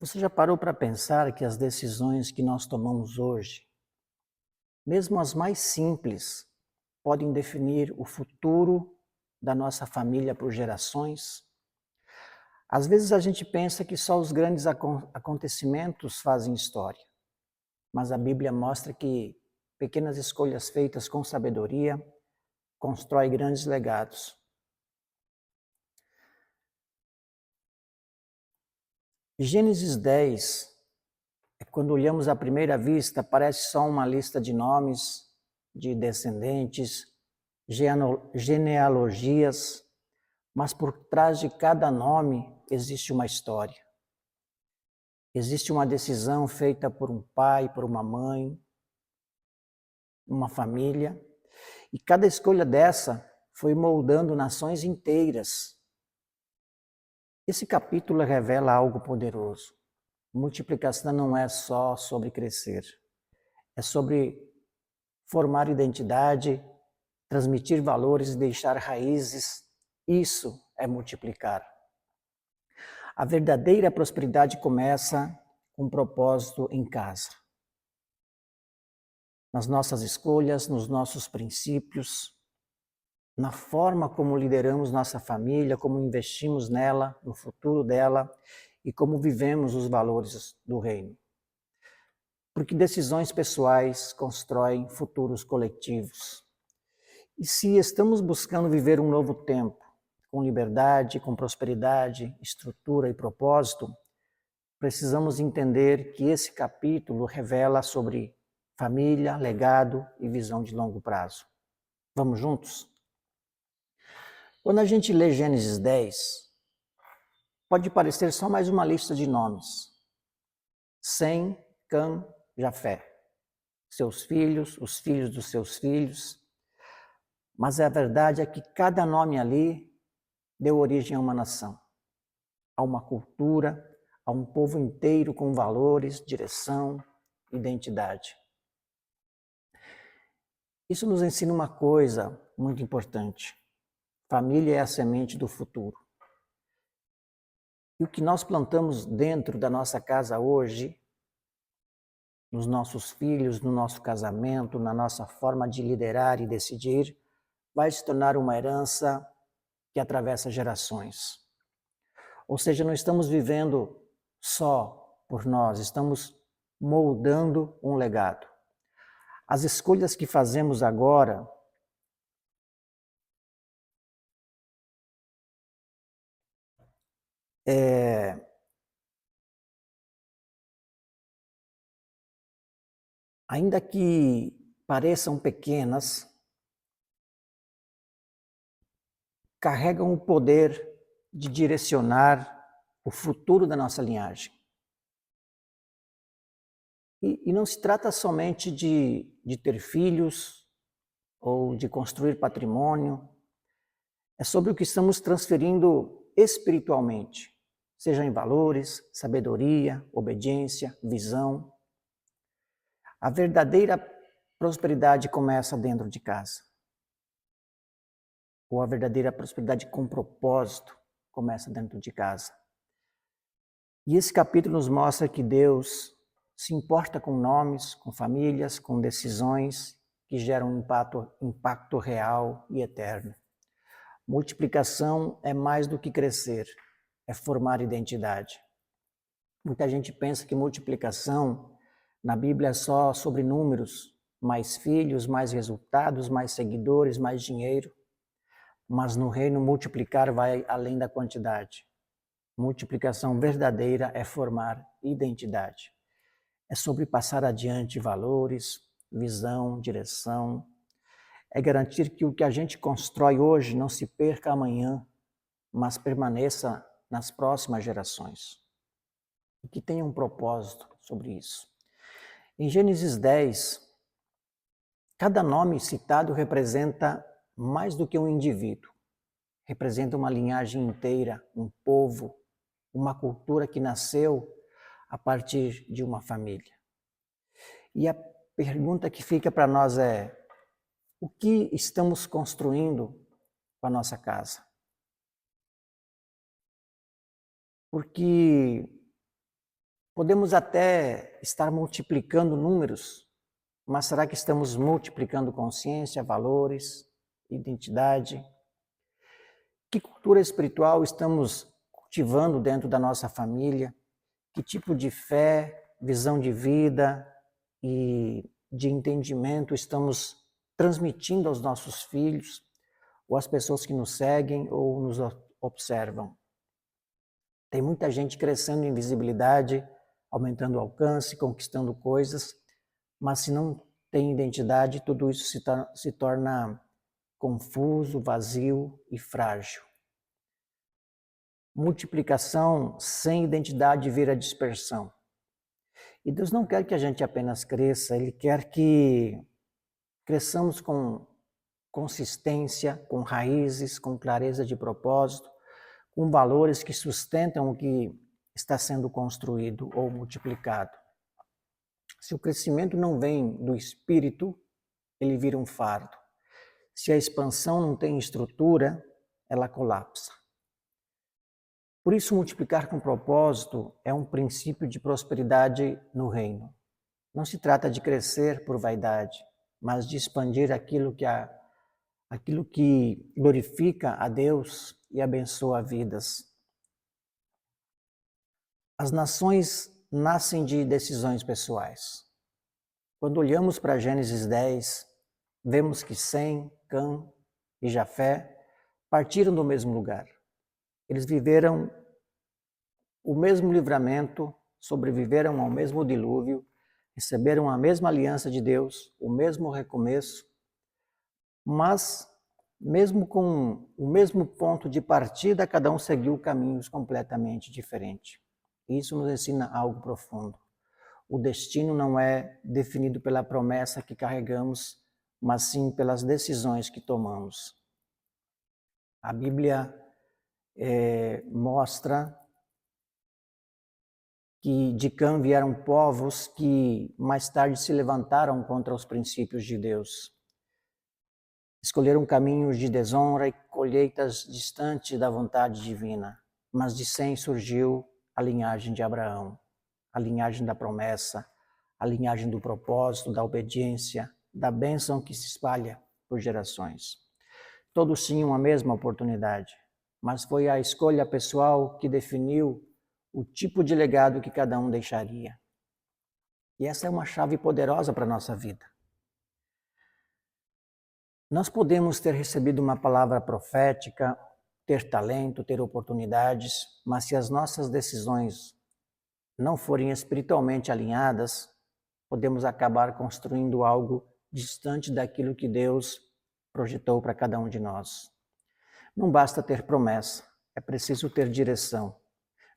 Você já parou para pensar que as decisões que nós tomamos hoje, mesmo as mais simples, podem definir o futuro da nossa família por gerações? Às vezes a gente pensa que só os grandes acontecimentos fazem história, mas a Bíblia mostra que pequenas escolhas feitas com sabedoria constroem grandes legados. Gênesis 10, quando olhamos à primeira vista, parece só uma lista de nomes, de descendentes, genealogias, mas por trás de cada nome existe uma história. Existe uma decisão feita por um pai, por uma mãe, uma família, e cada escolha dessa foi moldando nações inteiras. Esse capítulo revela algo poderoso. Multiplicação não é só sobre crescer, é sobre formar identidade, transmitir valores e deixar raízes. Isso é multiplicar. A verdadeira prosperidade começa com um propósito em casa. Nas nossas escolhas, nos nossos princípios, na forma como lideramos nossa família, como investimos nela, no futuro dela e como vivemos os valores do reino. Porque decisões pessoais constroem futuros coletivos. E se estamos buscando viver um novo tempo, com liberdade, com prosperidade, estrutura e propósito, precisamos entender que esse capítulo revela sobre família, legado e visão de longo prazo. Vamos juntos? Quando a gente lê Gênesis 10, pode parecer só mais uma lista de nomes. Sem, Cã, Jafé. Seus filhos, os filhos dos seus filhos. Mas a verdade é que cada nome ali deu origem a uma nação, a uma cultura, a um povo inteiro com valores, direção, identidade. Isso nos ensina uma coisa muito importante. Família é a semente do futuro. E o que nós plantamos dentro da nossa casa hoje, nos nossos filhos, no nosso casamento, na nossa forma de liderar e decidir, vai se tornar uma herança que atravessa gerações. Ou seja, não estamos vivendo só por nós, estamos moldando um legado. As escolhas que fazemos agora ainda que pareçam pequenas, carregam o poder de direcionar o futuro da nossa linhagem. E não se trata somente de ter filhos ou de construir patrimônio, é sobre o que estamos transferindo espiritualmente, seja em valores, sabedoria, obediência, visão. A verdadeira prosperidade começa dentro de casa. Ou a verdadeira prosperidade com propósito começa dentro de casa. E esse capítulo nos mostra que Deus se importa com nomes, com famílias, com decisões que geram um impacto real e eterno. Multiplicação é mais do que crescer, é formar identidade. Muita gente pensa que multiplicação na Bíblia é só sobre números, mais filhos, mais resultados, mais seguidores, mais dinheiro. Mas no reino multiplicar vai além da quantidade. Multiplicação verdadeira é formar identidade. É sobre passar adiante valores, visão, direção. É garantir que o que a gente constrói hoje não se perca amanhã, mas permaneça nas próximas gerações. E que tenha um propósito sobre isso. Em Gênesis 10, cada nome citado representa mais do que um indivíduo. Representa uma linhagem inteira, um povo, uma cultura que nasceu a partir de uma família. E a pergunta que fica para nós é: o que estamos construindo com a nossa casa? Porque Podemos até estar multiplicando números, mas será que estamos multiplicando consciência, valores, identidade? Que cultura espiritual estamos cultivando dentro da nossa família? Que tipo de fé, visão de vida e de entendimento estamos transmitindo aos nossos filhos, ou às pessoas que nos seguem ou nos observam? Tem muita gente crescendo em visibilidade, aumentando o alcance, conquistando coisas, mas se não tem identidade, tudo isso se torna confuso, vazio e frágil. Multiplicação sem identidade vira dispersão. E Deus não quer que a gente apenas cresça, Ele quer que cresçamos com consistência, com raízes, com clareza de propósito, com valores que sustentam o que está sendo construído ou multiplicado. Se o crescimento não vem do espírito, ele vira um fardo. Se a expansão não tem estrutura, ela colapsa. Por isso, multiplicar com propósito é um princípio de prosperidade no reino. Não se trata de crescer por vaidade, mas de expandir aquilo que glorifica a Deus e abençoa vidas. As nações nascem de decisões pessoais. Quando olhamos para Gênesis 10, vemos que Sem, Cã e Jafé partiram do mesmo lugar. Eles viveram o mesmo livramento, sobreviveram ao mesmo dilúvio, receberam a mesma aliança de Deus, o mesmo recomeço, mas mesmo com o mesmo ponto de partida, cada um seguiu caminhos completamente diferentes. Isso nos ensina algo profundo. O destino não é definido pela promessa que carregamos, mas sim pelas decisões que tomamos. A Bíblia mostra que de Cã vieram povos que mais tarde se levantaram contra os princípios de Deus. Escolheram caminhos de desonra e colheitas distantes da vontade divina. Mas de Sem surgiu a linhagem de Abraão, a linhagem da promessa, a linhagem do propósito, da obediência, da bênção que se espalha por gerações. Todos tinham a mesma oportunidade, mas foi a escolha pessoal que definiu o tipo de legado que cada um deixaria. E essa é uma chave poderosa para a nossa vida. Nós podemos ter recebido uma palavra profética, ter talento, ter oportunidades, mas se as nossas decisões não forem espiritualmente alinhadas, podemos acabar construindo algo distante daquilo que Deus projetou para cada um de nós. Não basta ter promessa, é preciso ter direção.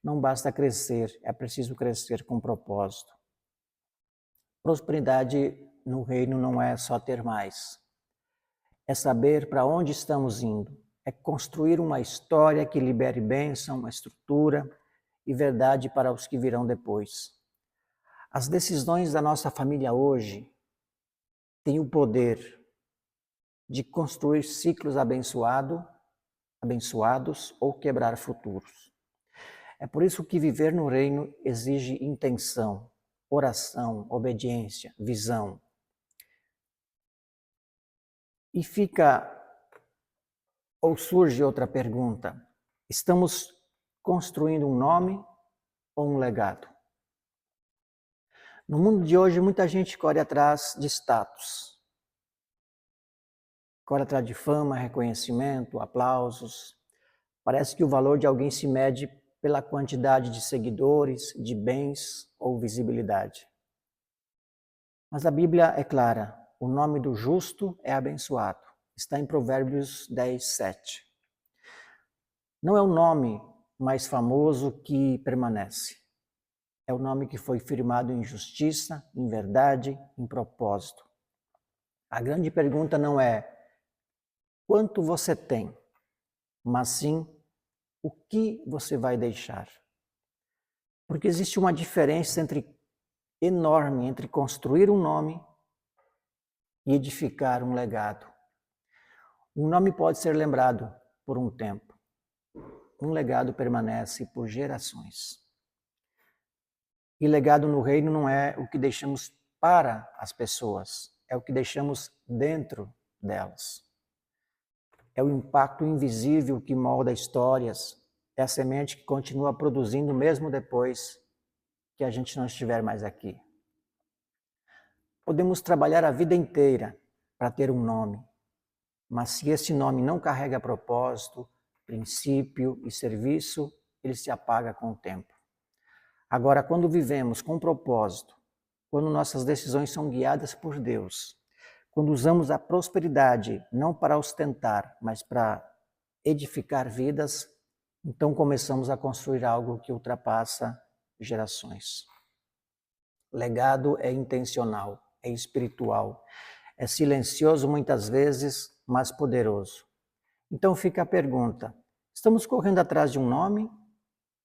Não basta crescer, é preciso crescer com propósito. Prosperidade no reino não é só ter mais. É saber para onde estamos indo. É construir uma história que libere bênção, uma estrutura e verdade para os que virão depois. As decisões da nossa família hoje têm o poder de construir ciclos abençoados ou quebrar futuros. É por isso que viver no reino exige intenção, oração, obediência, visão. E surge outra pergunta: estamos construindo um nome ou um legado? No mundo de hoje, muita gente corre atrás de status. Corre atrás de fama, reconhecimento, aplausos. Parece que o valor de alguém se mede pela quantidade de seguidores, de bens ou visibilidade. Mas a Bíblia é clara: o nome do justo é abençoado. Está em Provérbios 10, 7. Não é o nome mais famoso que permanece. É o nome que foi firmado em justiça, em verdade, em propósito. A grande pergunta não é quanto você tem, mas sim o que você vai deixar. Porque existe uma diferença enorme entre construir um nome e edificar um legado. Um nome pode ser lembrado por um tempo. Um legado permanece por gerações. E legado no reino não é o que deixamos para as pessoas, é o que deixamos dentro delas. É o impacto invisível que molda histórias, é a semente que continua produzindo mesmo depois que a gente não estiver mais aqui. Podemos trabalhar a vida inteira para ter um nome, mas se esse nome não carrega propósito, princípio e serviço, ele se apaga com o tempo. Agora, quando vivemos com propósito, quando nossas decisões são guiadas por Deus, quando usamos a prosperidade não para ostentar, mas para edificar vidas, então começamos a construir algo que ultrapassa gerações. Legado é intencional, é espiritual, é silencioso muitas vezes, mas poderoso. Então fica a pergunta: estamos correndo atrás de um nome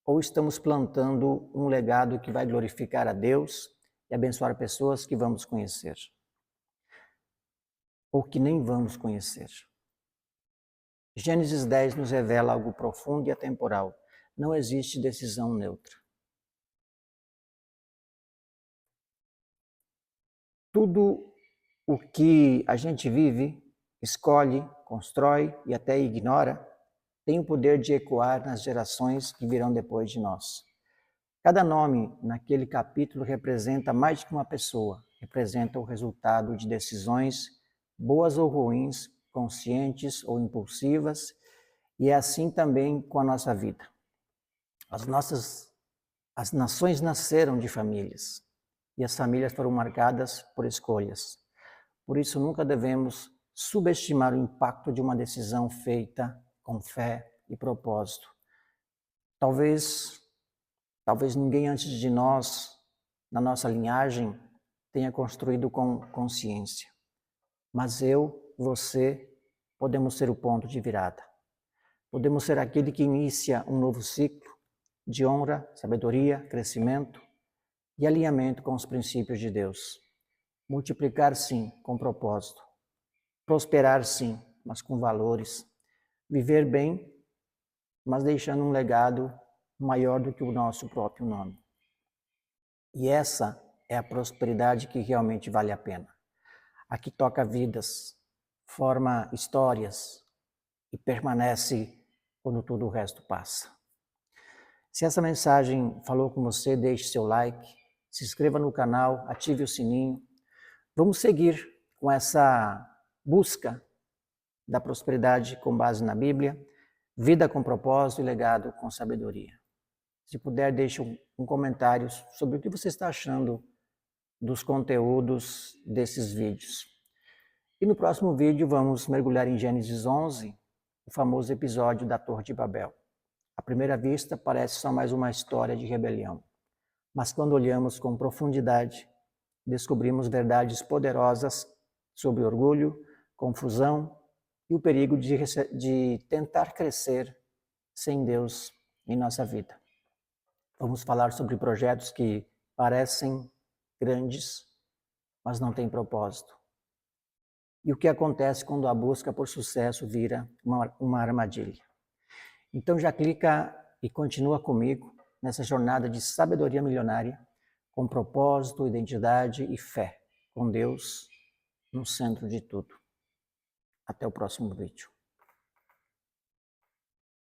ou estamos plantando um legado que vai glorificar a Deus e abençoar pessoas que vamos conhecer? Ou que nem vamos conhecer? Gênesis 10 nos revela algo profundo e atemporal. Não existe decisão neutra. Tudo o que a gente vive, escolhe, constrói e até ignora, tem o poder de ecoar nas gerações que virão depois de nós. Cada nome naquele capítulo representa mais do que uma pessoa, representa o resultado de decisões, boas ou ruins, conscientes ou impulsivas, e é assim também com a nossa vida. As nações nasceram de famílias, e as famílias foram marcadas por escolhas. Por isso, nunca devemos subestimar o impacto de uma decisão feita com fé e propósito. Talvez ninguém antes de nós, na nossa linhagem, tenha construído com consciência. Mas você, podemos ser o ponto de virada. Podemos ser aquele que inicia um novo ciclo de honra, sabedoria, crescimento e alinhamento com os princípios de Deus. Multiplicar, sim, com propósito. Prosperar, sim, mas com valores. Viver bem, mas deixando um legado maior do que o nosso próprio nome. E essa é a prosperidade que realmente vale a pena. A que toca vidas, forma histórias e permanece quando todo o resto passa. Se essa mensagem falou com você, deixe seu like, se inscreva no canal, ative o sininho. Vamos seguir com essa busca da prosperidade com base na Bíblia, vida com propósito e legado com sabedoria. Se puder, deixe um comentário sobre o que você está achando dos conteúdos desses vídeos. E no próximo vídeo vamos mergulhar em Gênesis 11, o famoso episódio da Torre de Babel. À primeira vista, parece só mais uma história de rebelião. Mas quando olhamos com profundidade, descobrimos verdades poderosas sobre orgulho, confusão e o perigo de tentar crescer sem Deus em nossa vida. Vamos falar sobre projetos que parecem grandes, mas não têm propósito. E o que acontece quando a busca por sucesso vira uma armadilha. Então já clica e continua comigo nessa jornada de sabedoria milionária, com propósito, identidade e fé, com Deus no centro de tudo. Até o próximo vídeo.